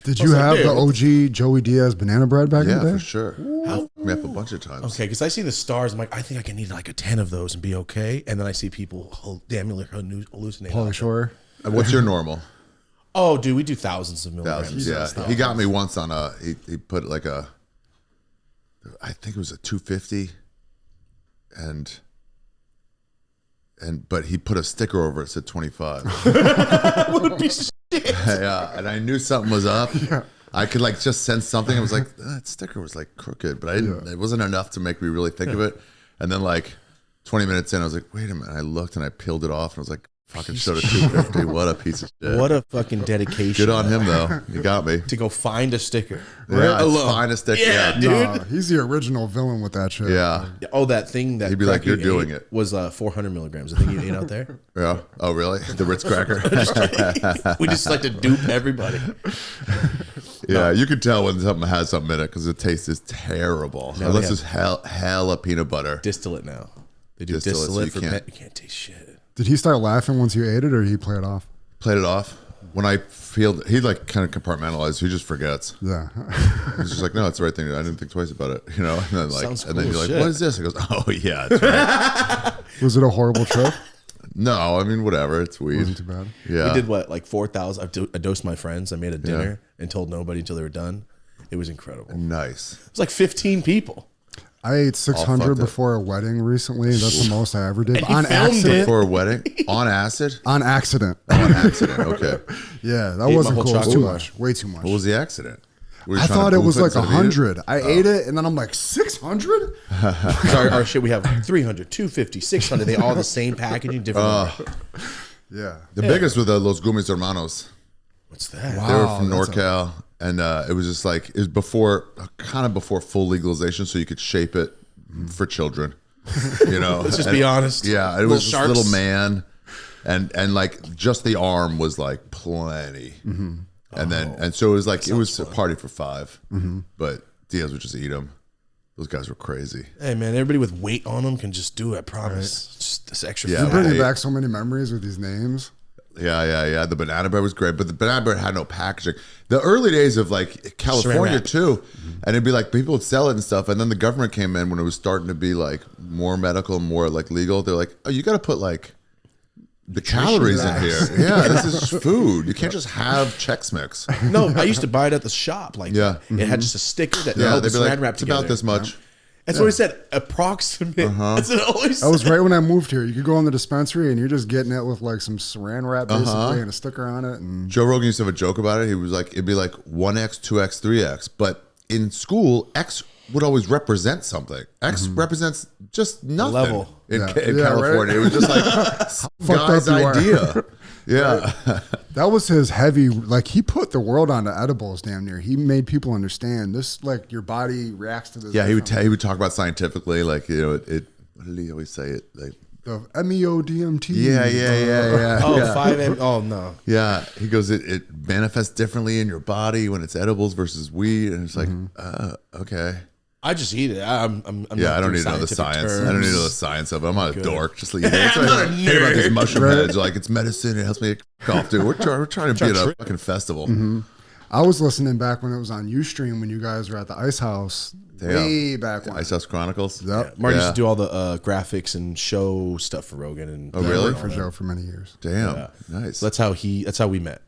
Did you have the OG Joey Diaz banana bread back in the day? Yeah, for sure. Me up a bunch of times. Okay, because I see the stars. I'm like, I think I can eat like a 10 of those and be okay. And then I see people damn nearly hallucinate. Pauly Shore. And what's your normal? Oh, dude, we do thousands of milligrams. Thousands, yeah. He got me once on he put like I think it was a 250, but he put a sticker over it that said 25. What a piece of shit. Yeah, and I knew something was up. Yeah. I could like just sense something. I was like, that sticker was like crooked, but I didn't. Yeah. It wasn't enough to make me really think of it. And then like 20 minutes in, I was like, wait a minute. I looked and I peeled it off, and I was like, fucking showed a 250. What a piece of shit. What a fucking dedication. Good on him though. He got me to go find a sticker. Yeah, find a sticker. Yeah, dude. No, he's the original villain with that shit. Yeah. Oh, that thing that he'd be like, you're doing it. Was 400 milligrams. I think you ate out there. Yeah. Oh, really? The Ritz cracker. We just like to dupe everybody. Yeah, you can tell when something has something in it because the taste is terrible. Now unless it's hella peanut butter. Distillate now. They do distillate so you can't taste shit. Did he start laughing once you ate it, or did he play it off? Played it off. When I feel, he like kind of compartmentalized. He just forgets. Yeah. He's just like, no, it's the right thing. I didn't think twice about it, you know. And then like, Sounds and then cool you're like, shit. what is this? He goes, oh yeah, it's right. Was it a horrible trip? No, I mean whatever. It's weed. Wasn't too bad. Yeah. We did what, like 4,000. I dosed my friends. I made a dinner and told nobody until they were done. It was incredible. Nice. It was like 15 people. I ate 600 before a wedding recently. That's the most I ever did. On accident. Before a wedding? On acid? On accident. On accident. Okay. Yeah, that wasn't cool. It was too much. Way too much. What was the accident? I thought it was like 100. I ate it, and then I'm like, 600? Our shit, we have 300, 250, 600. They all the same packaging, different. Yeah. The biggest were Los Gumis Hermanos. What's that? Wow. They were from NorCal. And it was just like, it was before, kind of before full legalization, so you could shape it for children, you know. Let's just be honest. Yeah, it was this little man, and like just the arm was like plenty, and so it was like it was a party for 5, but Diaz would just eat them. Those guys were crazy. Hey man, everybody with weight on them can just do it. I promise. Right. Just this extra. You're bringing back so many memories with these names. Yeah. The banana bread was great, but the banana bread had no packaging. The early days of like California too, and it'd be like people would sell it and stuff, and then the government came in when it was starting to be like more medical, more like legal. They're like, oh, you got to put like the calories in here. Yeah, this is food. You can't just have Chex Mix. No, I used to buy it at the shop. Like, it had just a sticker that held the saran wrap together. It's about this much. That's what I said. Approximate. That's what I always said. That was right when I moved here. You could go in the dispensary and you're just getting it with like some saran wrap basically and a sticker on it. And Joe Rogan used to have a joke about it. He was like, it'd be like 1X, 2X, 3X. But in school, X would always represent something. X represents just nothing. Level. In California. Right? It was just like guy's idea. Yeah. That was his heavy, like he put the world onto edibles damn near. He made people understand this, like your body reacts to this. Yeah, he would talk about scientifically, like, you know, it what did he always say? It like the MEODMT. Yeah. Oh, 5M. Oh, no. Yeah. He goes, it manifests differently in your body when it's edibles versus weed. And it's like, okay. I just eat it. I'm I don't need to know the science. Terms. I don't need to know the science of it. I'm not a dork. Just like, I'm not a nerd. About these mushroom heads. Like, it's medicine. It helps me cough, dude. We're trying to be at a fucking festival. I was listening back when it was on Ustream when you guys were at the Ice House. Way back when. Ice House Chronicles. Yep. Yeah. Mark used to do all the graphics and show stuff for Rogan. And oh, really? For Joe for many years. Damn. Nice. So that's how we met.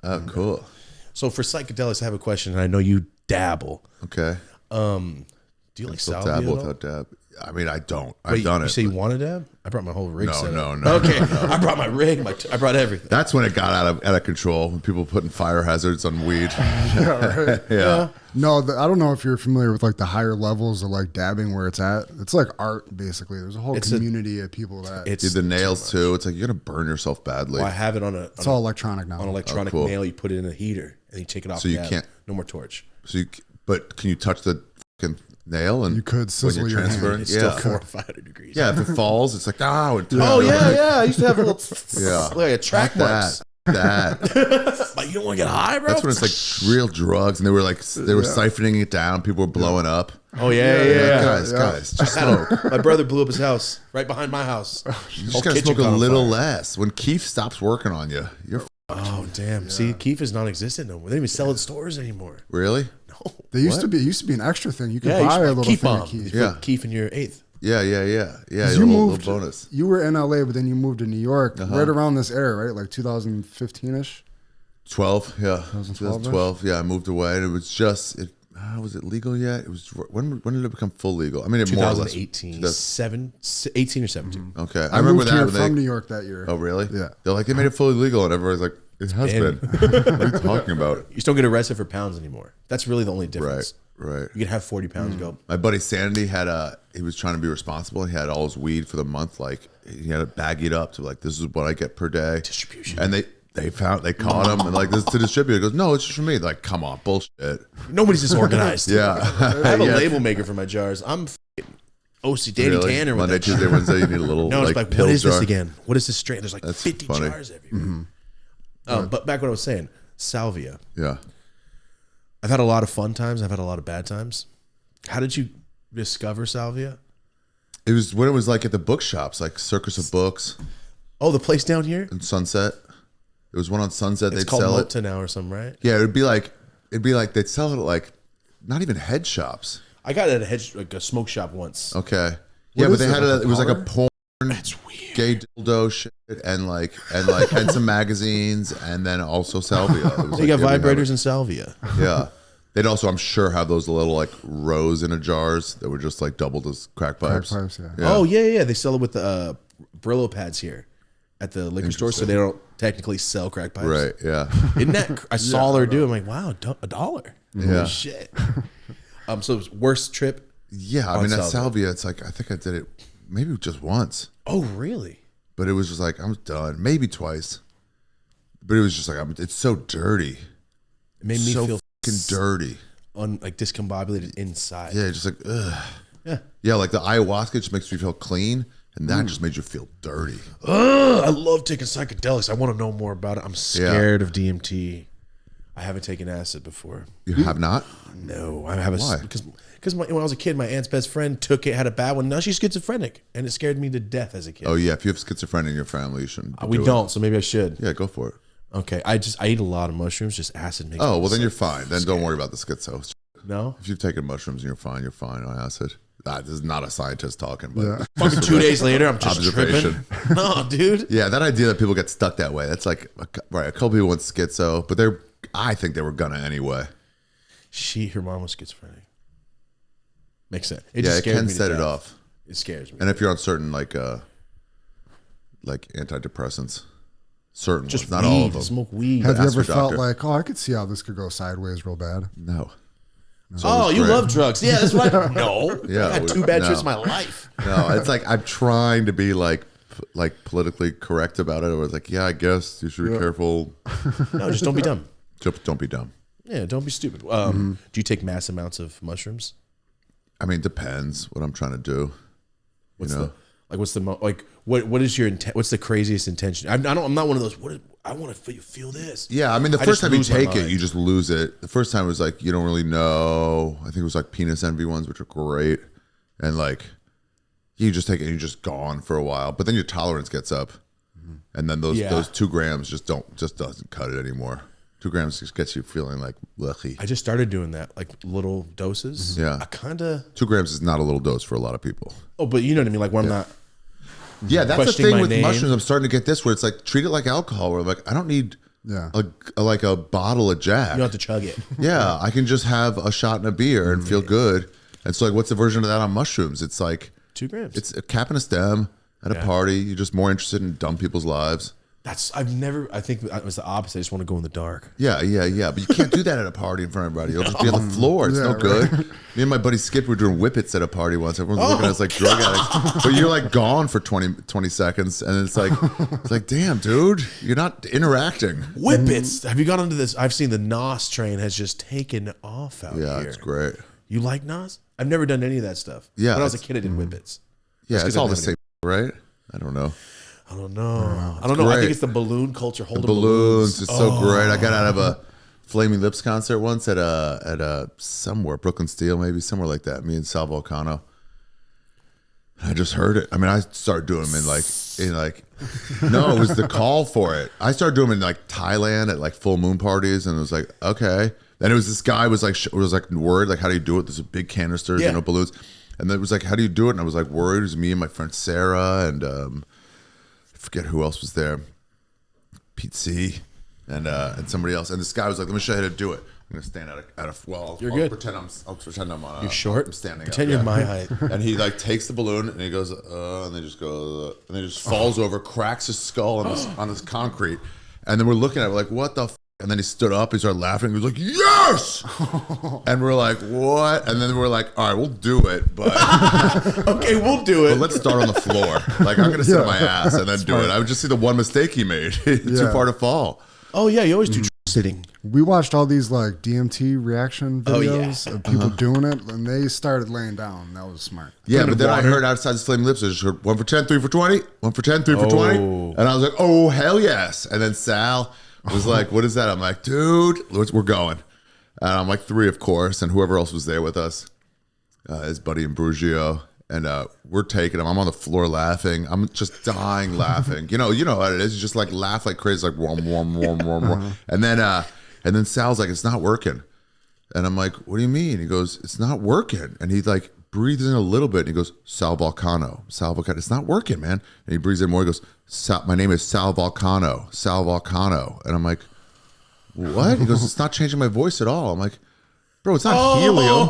Oh, cool. So for psychedelics, I have a question, and I know you dabble. Okay. Do you like salvia? Dabble without dab. I mean, I don't. I've done it. You say you want a dab? I brought my whole rig set. No. Okay, I brought my rig. I brought everything. That's when it got out of control. When people putting fire hazards on weed. Yeah, right. Yeah. No, I don't know if you're familiar with like the higher levels of like dabbing where it's at. It's like art basically. There's a whole community of people that. It's the nails too. It's like you're gonna burn yourself badly. Well, I have it on a. It's all electronic now. On electronic nail, you put it in a heater and you take it off. So you can't. No more torch. So but can you touch the fucking nail and you could sizzle your hand. It's still 400 or 500 degrees. Yeah, if it falls, it's like oh yeah. I used to have a little like a track marks. That. Like, you don't want to get high, bro? That's when it's like real drugs, and they were siphoning it down. People were blowing up. Oh yeah. Guys, just smoke. My brother blew up his house right behind my house. You just gotta smoke a little less. When Keith stops working on you, you're Oh damn! See, Keef is non-existent no more. They don't even sell it in stores anymore. Really? No. They used to be. It used to be an extra thing. You could Yeah, buy a little Keef thing bomb. of Keef. You Yeah. put Keef in your eighth. Yeah. A You little moved. bonus. You were in LA, but then you moved to New York right around this era, right? Like 2015ish. 12, yeah. 2012 -ish? 2012, yeah. I moved away, and it was just. Was it legal yet? It was. When did it become full legal? I mean, it more or less. 2018, 18 or 17. Okay, I remember moved that. here when from they- New York that year. Oh, really? Yeah. They're like, they made it fully legal, and everybody's like, it has been. been. What are you talking about? You just don't get arrested for pounds anymore. That's really the only difference. Right. You can have 40 pounds and go. My buddy Sandy had he was trying to be responsible. He had all his weed for the month. Like, he had to bag it up to like, this is what I get per day. Distribution. And they caught him and like, this is to distribute. He goes, no, it's just for me. Like, come on, bullshit. Nobody's disorganized. Yeah. I have a Yeah. label maker for my jars. I'm OC Danny Really? Tanner with Monday, that Tuesday, shit. Wednesday, you need a little No, it's like like, pill what is jar. this again? What is this strain? There's like That's 50 funny. jars everywhere. But back what I was saying, Salvia. Yeah. I've had a lot of fun times. I've had a lot of bad times. How did you discover Salvia? It was when it was like at the bookshops, like Circus of Books Oh, the place down here? and Sunset. There was one on Sunset. It's They'd called sell it. Mota now or something, right? Yeah, it'd be like they'd sell it at like not even head shops. I got it at a smoke shop once. Okay. Yeah, but is they it, had like it was like a powder? porn That's weird. gay dildo shit and some magazines and then also Salvia. It was They got like, vibrators and Salvia. yeah. They'd also, I'm sure, have those little like rows in a jars that were just like doubled as crack pipes. Pipes, yeah. Oh, yeah. They sell it with the Brillo pads here at the liquor store, so they don't technically sell crack pipes. Right. Yeah. Isn't that? I saw her do. I'm like, wow, $1. Yeah. Holy shit. So it was worst trip. Yeah. I On mean, at Salvia. Salvia, it's like I think I did it maybe just once, Oh, really? but it was just like I'm done. Maybe twice, but it was just like it's so dirty, It made me so feel fucking dirty. like discombobulated inside. Yeah, just like ugh. Yeah. Yeah, like the ayahuasca just makes you feel clean, and that just made you feel dirty. Ugh, I love taking psychedelics. I want to know more about it. I'm scared of DMT. I haven't taken acid before. You have not? No, I have Why? because when I was a kid, my aunt's best friend took it, had a bad one. Now she's schizophrenic, and it scared me to death as a kid. Oh yeah, if you have schizophrenia in your family, you shouldn't. We do it. don't, so maybe I should. Yeah, go for it. Okay, I eat a lot of mushrooms. Just acid makes. Oh me well, then so- you're fine. Then don't worry about the schizo. No. If you've taken mushrooms and you're fine. You're fine on acid. This is not a scientist talking, but Yeah. Fucking 2 days later, I'm just Observation. tripping. No, dude. yeah, that idea that people get stuck that way. That's like right. A couple people went schizo, but I think they were gonna anyway. Her mom was schizophrenic. Makes sense. It Yeah, just it scares can me to set it death. off. It scares me. And if you're on certain like antidepressants, certain Just ones, not weed, all of them. smoke weed. Have you ask ever your felt doctor. like, oh, I could see how this could go sideways real bad? No. Oh, you great. love drugs? Yeah, that's what. No, Yeah, I've had we- 2 bad no. trips in my life. No, it's like I'm trying to be like politically correct about it. Or it's like, yeah, I guess you should be careful. No, just don't be dumb. Just don't be dumb. Yeah, don't be stupid. Do you take mass amounts of mushrooms? I mean, it depends what I'm trying to do. What's know? what is your intent? What's the craziest intention? I'm not one of those. I want to feel this. Yeah, I mean, the I first just time you lose my take it, mind. you just lose it. The first time was like you don't really know. I think it was like penis envy ones, which are great, and like you just take it and you're just gone for a while. But then your tolerance gets up, and then those Yeah. those 2 grams just doesn't cut it anymore. 2 grams just gets you feeling like lucky. I just started doing that, like little doses. Yeah. I kind of. 2 grams is not a little dose for a lot of people. Oh, but you know what I mean. Like when I'm not. Yeah, that's the Questioning thing my with name. mushrooms. I'm starting to get this where it's like treat it like alcohol. Where I'm like, I don't need Yeah. a bottle of Jack. You don't have to chug it. Yeah, I can just have a shot and a beer and feel good. And so, like, what's the version of that on mushrooms? It's like 2 grams. it's a cap and a stem at a party. You're just more interested in dumb people's lives. I think it was the opposite. I just want to go in the dark. Yeah. But you can't do that at a party in front of everybody. You'll just be on the floor. It's no good. Me and my buddy Skip were doing whipits at a party once. Everyone's looking at us like drug addicts. But you're like gone for 20 seconds. And it's like, damn, dude, you're not interacting. Whippets. Have you gone into this? I've seen the Nos train has just taken off out Yeah, here. it's great. You like Nos? I've never done any of that stuff. Yeah, When I was a it's- kid, I did whippets. Yeah, 'cause it's I all the didn't same, right? I don't know. I don't know. I don't know. I great. think it's the balloon culture. Holding Balloons. It's so Oh. great. I got out of a Flaming Lips concert once at a somewhere, Brooklyn Steel, maybe somewhere like that. Me and Sal Volcano. I just heard it. I mean, I started doing them in like, no, it was the call for it. I started doing them in like Thailand at like full moon parties, and it was like, okay. Then it was this guy was like worried, like, how do you do it? There's a big canisters, you know, balloons. And then it was like, how do you do it? And I was like worried. It was me and my friend Sarah, and I forget who else was there. Pete C. And somebody else. And this guy was like, let me show you how to do it. I'm gonna stand at a well. You're I'll good. Pretend I'm on. You're short. I'm standing. Pretend up, you're my height. And he like takes the balloon and he goes, and they just go, and then just falls over, cracks his skull on this concrete, and then we're looking at it like, what the. And then he stood up, he started laughing, he was like, yes! And we're like, what? And then we're like, all right, we'll do it, but okay, we'll do it. but let's start on the floor. Like, I'm gonna sit on my ass and then do it. I would just see the one mistake he made. Too far to fall. Oh yeah, you always do sitting. We watched all these like DMT reaction videos of people doing it, and they started laying down. That was smart. Yeah, but then I heard outside the Flaming Lips, I just heard 1 for 10, 3 for 20, 1 for 10, 3 for 20. And I was like, oh, hell yes. And then Sal was like, what is that? I'm like, dude, we're going. And I'm like, 3, of course. And whoever else was there with us, his buddy Imbrugio. And we're taking him. I'm on the floor laughing. I'm just dying laughing. You know what it is. You just like laugh like crazy, like warm. And then Sal's like, it's not working. And I'm like, what do you mean? He goes, it's not working. And he like breathes in a little bit and he goes, Sal Volcano. It's not working, man. And he breathes in more. He goes, my name is Sal Volcano. And I'm like, what? He goes, it's not changing my voice at all. I'm like, bro, it's not helium.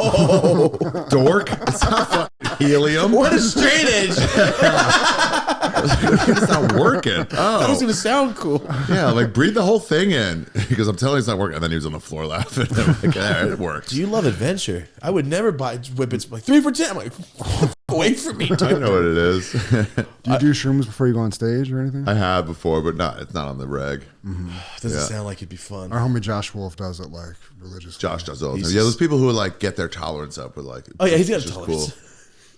Dork. It's not fucking helium. What a straight edge. It's not working. Oh. That was going to sound cool. Yeah, like breathe the whole thing in. Because I'm telling you it's not working. And then he was on the floor laughing. I'm like, yeah, it works. Do you love adventure? I would never buy whippets like 3 for 10. I'm like, away from me. I know what it is. Do you do shrooms before you go on stage or anything? I have before, but it's not on the reg. Doesn't sound like it'd be fun. Our homie Josh Wolf does it like religiously. Josh does all the time. Yeah, those people who like get their tolerance up with like. Oh yeah, he's got a which is tolerance.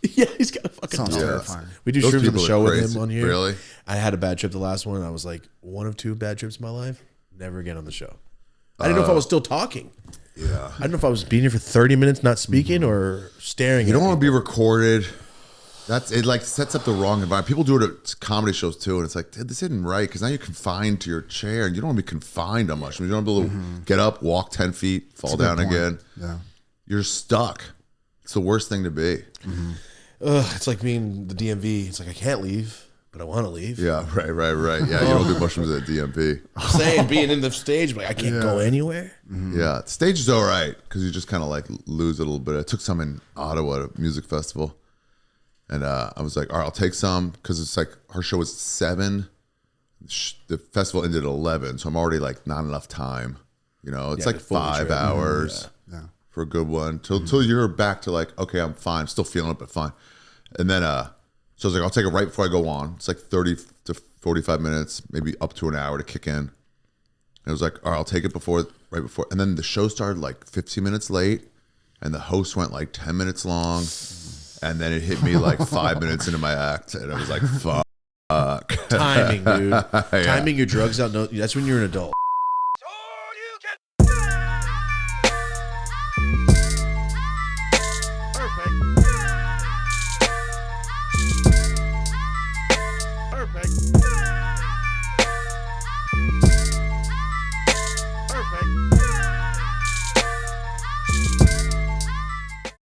Yeah, he's got a fucking Sounds tolerance. terrifying. We do Those shrooms on the people are show with crazy. him on here. Really? I had a bad trip the last one. I was like, 1 of 2 bad trips in my life. Never again on the show. I didn't know if I was still talking. Yeah. I don't know if I was being here for 30 minutes not speaking or staring. You at don't want to people. be recorded. It like sets up the wrong environment. People do it at comedy shows too, and it's like, dude, this isn't right because now you're confined to your chair, and you don't want to be confined on much. I mean, you don't want to be able to get up, walk 10 feet, fall That's a down good point. again. Yeah. You're stuck. It's the worst thing to be. It's like being the DMV. It's like I can't leave, but I want to leave. Yeah, right. Yeah, you don't do mushrooms at DMV. I'm saying being in the stage, like I can't go anywhere. Yeah, stage is all right because you just kind of like lose it a little bit. I took some in Ottawa at a music festival. And I was like, all right, I'll take some because it's like our show was 7. The festival ended at 11. So I'm already like not enough time. You know, it's like 5 hours for a good one till you're back to like, okay, I'm fine. Still feeling it, but fine. And then, so I was like, I'll take it right before I go on. It's like 30 to 45 minutes, maybe up to an hour to kick in. And I was like, all right, I'll take it right before. And then the show started like 15 minutes late and the host went like 10 minutes long. And then it hit me like 5 minutes into my act, and I was like, "Fuck." Timing, dude. Timing your drugs out. No, that's when you're an adult.